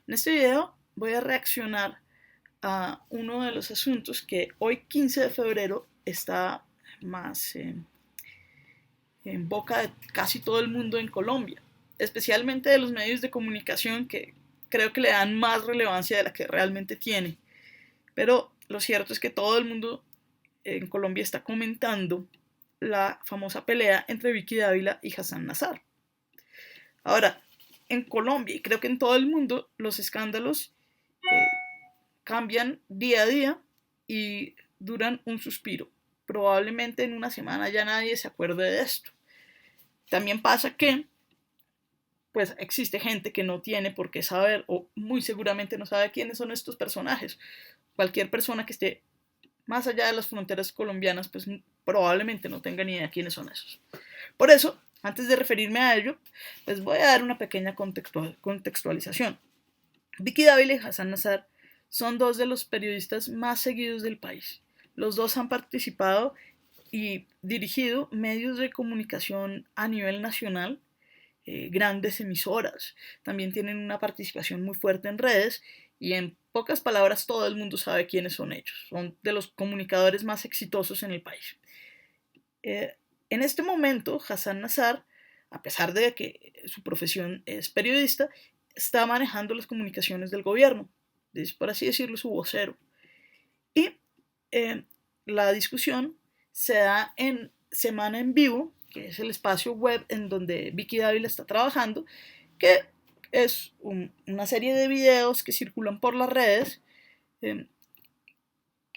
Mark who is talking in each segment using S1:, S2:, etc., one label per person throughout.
S1: En este video voy a reaccionar a uno de los asuntos que hoy 15 de febrero está más en boca de casi todo el mundo en Colombia, especialmente de los medios de comunicación que creo que le dan más relevancia de la que realmente tiene. Pero lo cierto es que todo el mundo en Colombia está comentando la famosa pelea entre Vicky Dávila y Hassan Nazar. Ahora, en Colombia y creo que en todo el mundo los escándalos cambian día a día y duran un suspiro. Probablemente en una semana ya nadie se acuerde de esto. También pasa que pues existe gente que no tiene por qué saber o muy seguramente no sabe quiénes son estos personajes. Cualquier persona que esté más allá de las fronteras colombianas pues probablemente no tenga ni idea quiénes son esos. Por eso, antes de referirme a ello, les voy a dar una pequeña contextualización. Vicky Dávila y Hassan Nazar son dos de los periodistas más seguidos del país. Los dos han participado y dirigido medios de comunicación a nivel nacional, grandes emisoras. También tienen una participación muy fuerte en redes y en pocas palabras todo el mundo sabe quiénes son ellos. Son de los comunicadores más exitosos en el país. En este momento, Hassan Nazar, a pesar de que su profesión es periodista, está manejando las comunicaciones del gobierno, es por así decirlo su vocero. Y la discusión se da en Semana en Vivo, que es el espacio web en donde Vicky Dávila está trabajando, que es una serie de videos que circulan por las redes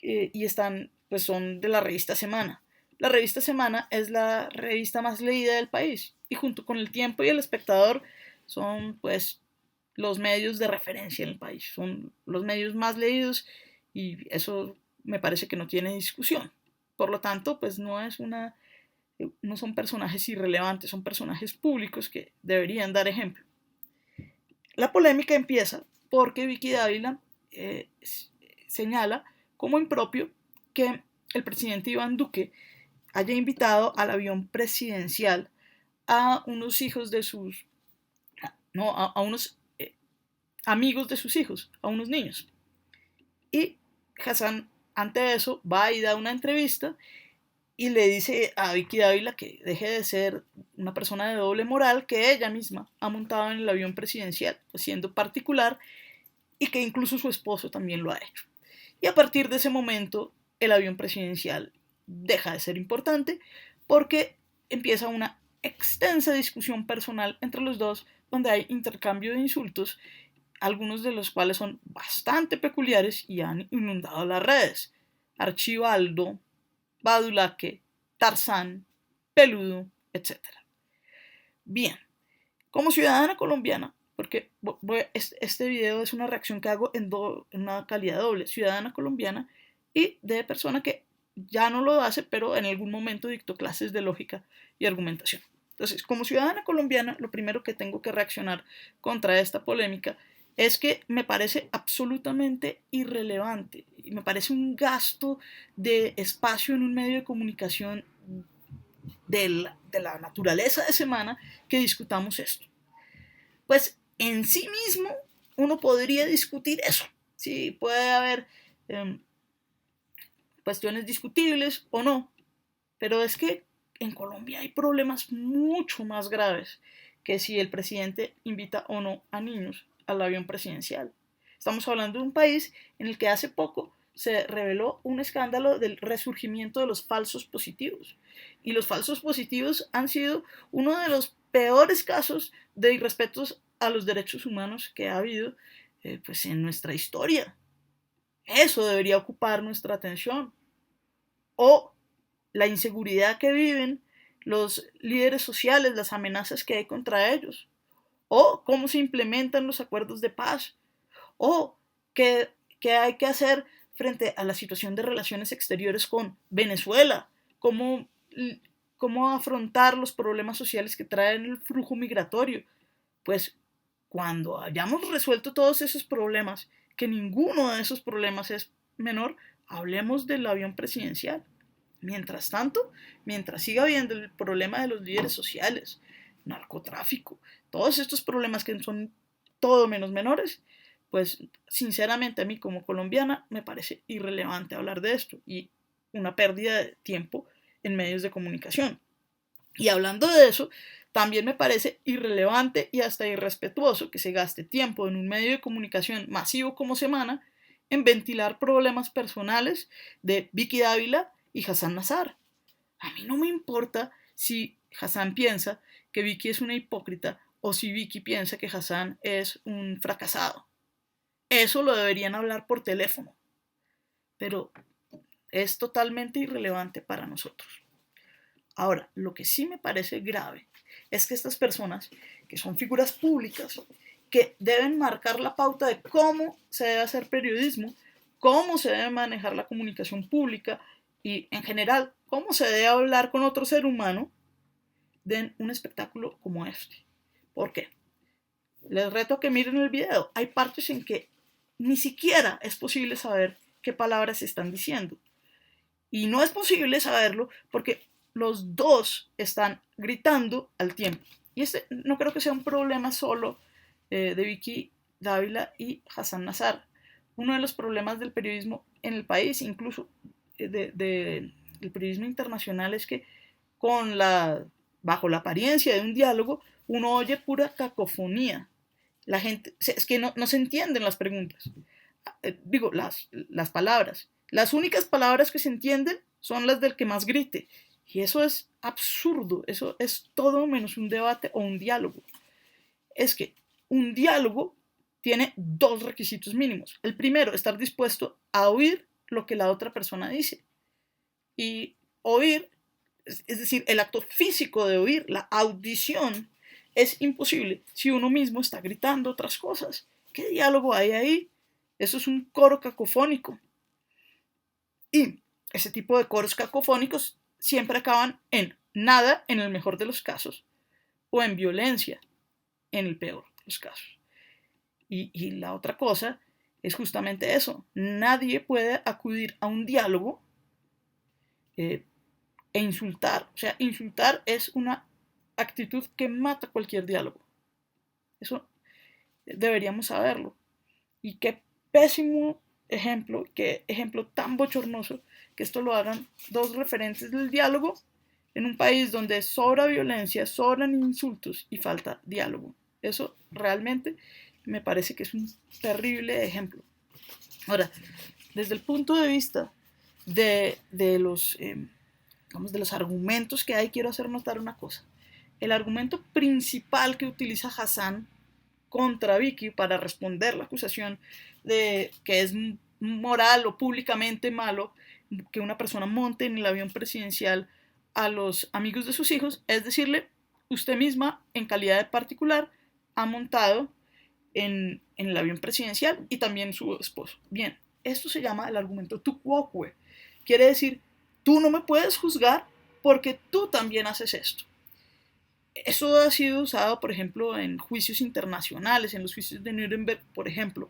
S1: y están, pues son de la revista Semana. La revista Semana es la revista más leída del país y junto con El Tiempo y El Espectador son pues los medios de referencia en el país, son los medios más leídos y eso me parece que no tiene discusión. Por lo tanto, pues no son personajes irrelevantes, son personajes públicos que deberían dar ejemplo. La polémica empieza porque Vicky Dávila señala como impropio que el presidente Iván Duque haya invitado al avión presidencial a unos hijos de sus, no, a unos amigos de sus hijos, a unos niños. Y Hassan, ante eso, va y da una entrevista y le dice a Vicky Dávila que deje de ser una persona de doble moral que ella misma ha montado en el avión presidencial, siendo particular, y que incluso su esposo también lo ha hecho. Y a partir de ese momento, el avión presidencial deja de ser importante porque empieza una extensa discusión personal entre los dos, donde hay intercambio de insultos, algunos de los cuales son bastante peculiares y han inundado las redes. Archibaldo, Badulaque, Tarzán, Peludo, etc. Bien, como ciudadana colombiana, porque este video es una reacción que hago en una calidad doble, ciudadana colombiana y de persona que ya no lo hace, pero en algún momento dictó clases de lógica y argumentación. Entonces, como ciudadana colombiana, lo primero que tengo que reaccionar contra esta polémica es que me parece absolutamente irrelevante y me parece un gasto de espacio en un medio de comunicación de la naturaleza de Semana que discutamos esto. Pues en sí mismo uno podría discutir eso. Sí, puede haber cuestiones discutibles o no, pero es que en Colombia hay problemas mucho más graves que si el presidente invita o no a niños al avión presidencial. Estamos hablando de un país en el que hace poco se reveló un escándalo del resurgimiento de los falsos positivos. Y los falsos positivos han sido uno de los peores casos de irrespetos a los derechos humanos que ha habido pues en nuestra historia. Eso debería ocupar nuestra atención. O la inseguridad que viven los líderes sociales, las amenazas que hay contra ellos, o cómo se implementan los acuerdos de paz, o qué hay que hacer frente a la situación de relaciones exteriores con Venezuela, cómo afrontar los problemas sociales que traen el flujo migratorio. Pues cuando hayamos resuelto todos esos problemas, que ninguno de esos problemas es menor, hablemos del avión presidencial. Mientras tanto, mientras siga habiendo el problema de los líderes sociales, narcotráfico, todos estos problemas que son todo menos menores, pues sinceramente a mí como colombiana me parece irrelevante hablar de esto y una pérdida de tiempo en medios de comunicación. Y hablando de eso, también me parece irrelevante y hasta irrespetuoso que se gaste tiempo en un medio de comunicación masivo como Semana en ventilar problemas personales de Vicky Dávila y Hassan Nazar. A mí no me importa si Hassan piensa que Vicky es una hipócrita o si Vicky piensa que Hassan es un fracasado. Eso lo deberían hablar por teléfono, pero es totalmente irrelevante para nosotros. Ahora, lo que sí me parece grave es que estas personas, que son figuras públicas, que deben marcar la pauta de cómo se debe hacer periodismo, cómo se debe manejar la comunicación pública y, en general, cómo se debe hablar con otro ser humano, den un espectáculo como este. ¿Por qué? Les reto a que miren el video. Hay partes en que ni siquiera es posible saber qué palabras se están diciendo. Y no es posible saberlo porque los dos están gritando al tiempo. Y este no creo que sea un problema solo de Vicky Dávila y Hassan Nazar. Uno de los problemas del periodismo en el país, incluso del periodismo internacional, es que bajo la apariencia de un diálogo, uno oye pura cacofonía. La gente, es que no se entienden las preguntas. Las palabras. Las únicas palabras que se entienden son las del que más grite. Y eso es absurdo. Eso es todo menos un debate o un diálogo. Es que un diálogo tiene dos requisitos mínimos. El primero, estar dispuesto a oír lo que la otra persona dice. Y oír, es decir, el acto físico de oír, la audición, es imposible si uno mismo está gritando otras cosas. ¿Qué diálogo hay ahí? Eso es un coro cacofónico. Y ese tipo de coros cacofónicos siempre acaban en nada en el mejor de los casos o en violencia en el peor de los casos. Y la otra cosa es justamente eso. Nadie puede acudir a un diálogo e insultar. O sea, insultar es una actitud que mata cualquier diálogo. Eso deberíamos saberlo. Y qué pésimo ejemplo, qué ejemplo tan bochornoso que esto lo hagan dos referentes del diálogo en un país donde sobra violencia, sobran insultos y falta diálogo. Eso realmente me parece que es un terrible ejemplo. Ahora, desde el punto de vista de los argumentos que hay, quiero hacer notar una cosa. El argumento principal que utiliza Hassan contra Vicky para responder la acusación de que es moral o públicamente malo que una persona monte en el avión presidencial a los amigos de sus hijos, es decirle, usted misma, en calidad de particular, ha montado en el avión presidencial y también su esposo. Bien, esto se llama el argumento tu quoque. Quiere decir, tú no me puedes juzgar porque tú también haces esto. Eso ha sido usado, por ejemplo, en juicios internacionales, en los juicios de Nuremberg, por ejemplo.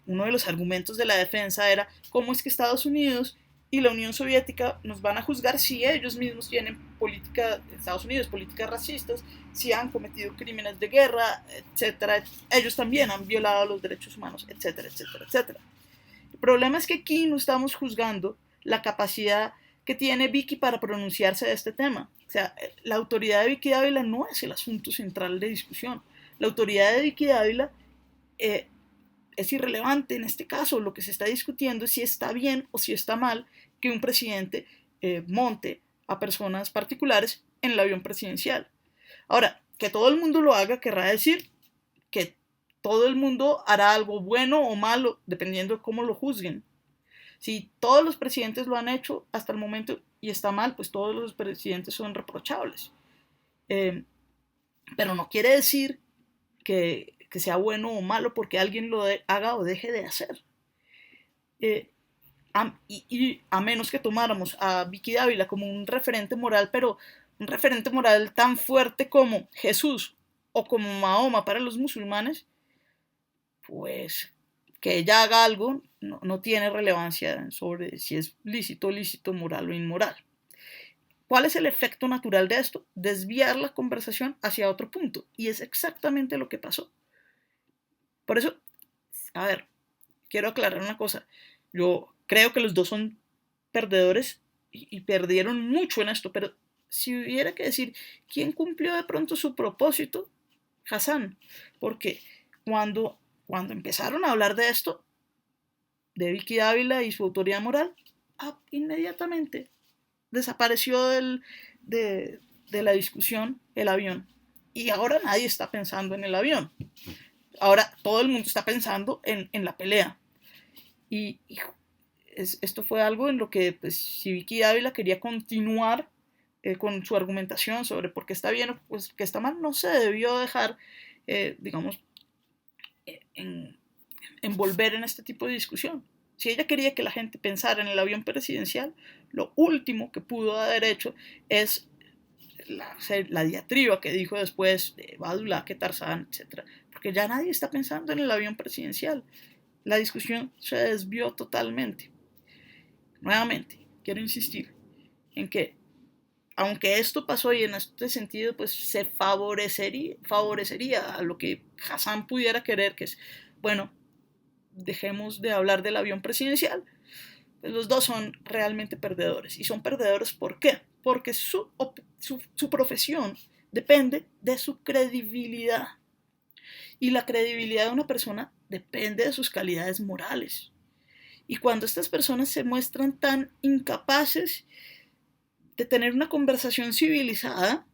S1: Uno de los argumentos de la defensa era cómo es que Estados Unidos y la Unión Soviética nos van a juzgar si ellos mismos tienen Estados Unidos, políticas racistas, si han cometido crímenes de guerra, etcétera. Ellos también han violado los derechos humanos, etcétera, etcétera, etcétera. El problema es que aquí no estamos juzgando la capacidad que tiene Vicky para pronunciarse de este tema. O sea, la autoridad de Vicky Dávila no es el asunto central de discusión. La autoridad de Vicky Dávila es irrelevante en este caso. Lo que se está discutiendo es si está bien o si está mal que un presidente monte a personas particulares en el avión presidencial. Ahora, que todo el mundo lo haga querrá decir que todo el mundo hará algo bueno o malo dependiendo de cómo lo juzguen. Si todos los presidentes lo han hecho hasta el momento y está mal, pues todos los presidentes son reprochables. Pero no quiere decir que sea bueno o malo porque alguien lo haga o deje de hacer. Y a menos que tomáramos a Vicky Dávila como un referente moral, pero un referente moral tan fuerte como Jesús o como Mahoma para los musulmanes, pues que ella haga algo no tiene relevancia sobre si es lícito, moral o inmoral. ¿Cuál es el efecto natural de esto? Desviar la conversación hacia otro punto. Y es exactamente lo que pasó. Por eso, A ver, quiero aclarar una cosa. Yo creo que los dos son perdedores y perdieron mucho en esto, pero si hubiera que decir quién cumplió de pronto su propósito, Hassan, porque cuando, cuando empezaron a hablar de esto, de Vicky Ávila y su autoridad moral, inmediatamente desapareció de la discusión el avión. Y ahora nadie está pensando en el avión. Ahora todo el mundo está pensando en la pelea. Y esto fue algo en lo que pues, si Vicky Ávila quería continuar con su argumentación sobre por qué está bien o pues, qué está mal, no se debió dejar, digamos, en, envolver en este tipo de discusión. Si ella quería que la gente pensara en el avión presidencial, lo último que pudo haber hecho es la diatriba que dijo después de Badula, que Tarzán, etc. Porque ya nadie está pensando en el avión presidencial. La discusión se desvió totalmente. Nuevamente, quiero insistir en que, aunque esto pasó y en este sentido, pues se favorecería a lo que Hassan pudiera querer, que es, bueno, dejemos de hablar del avión presidencial, pues los dos son realmente perdedores. ¿Y son perdedores por qué? Porque su profesión depende de su credibilidad. Y la credibilidad de una persona depende de sus calidades morales. Y cuando estas personas se muestran tan incapaces de tener una conversación civilizada,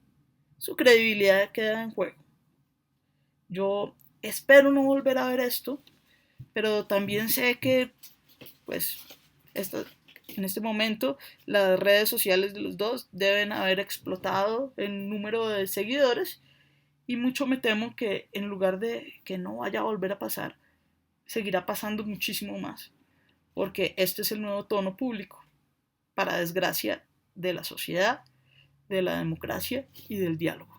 S1: su credibilidad queda en juego. Yo espero no volver a ver esto, pero también sé que, pues, en este momento las redes sociales de los dos deben haber explotado en número de seguidores y mucho me temo que en lugar de que no vaya a volver a pasar, seguirá pasando muchísimo más, porque este es el nuevo tono público, para desgracia de la sociedad, de la democracia y del diálogo.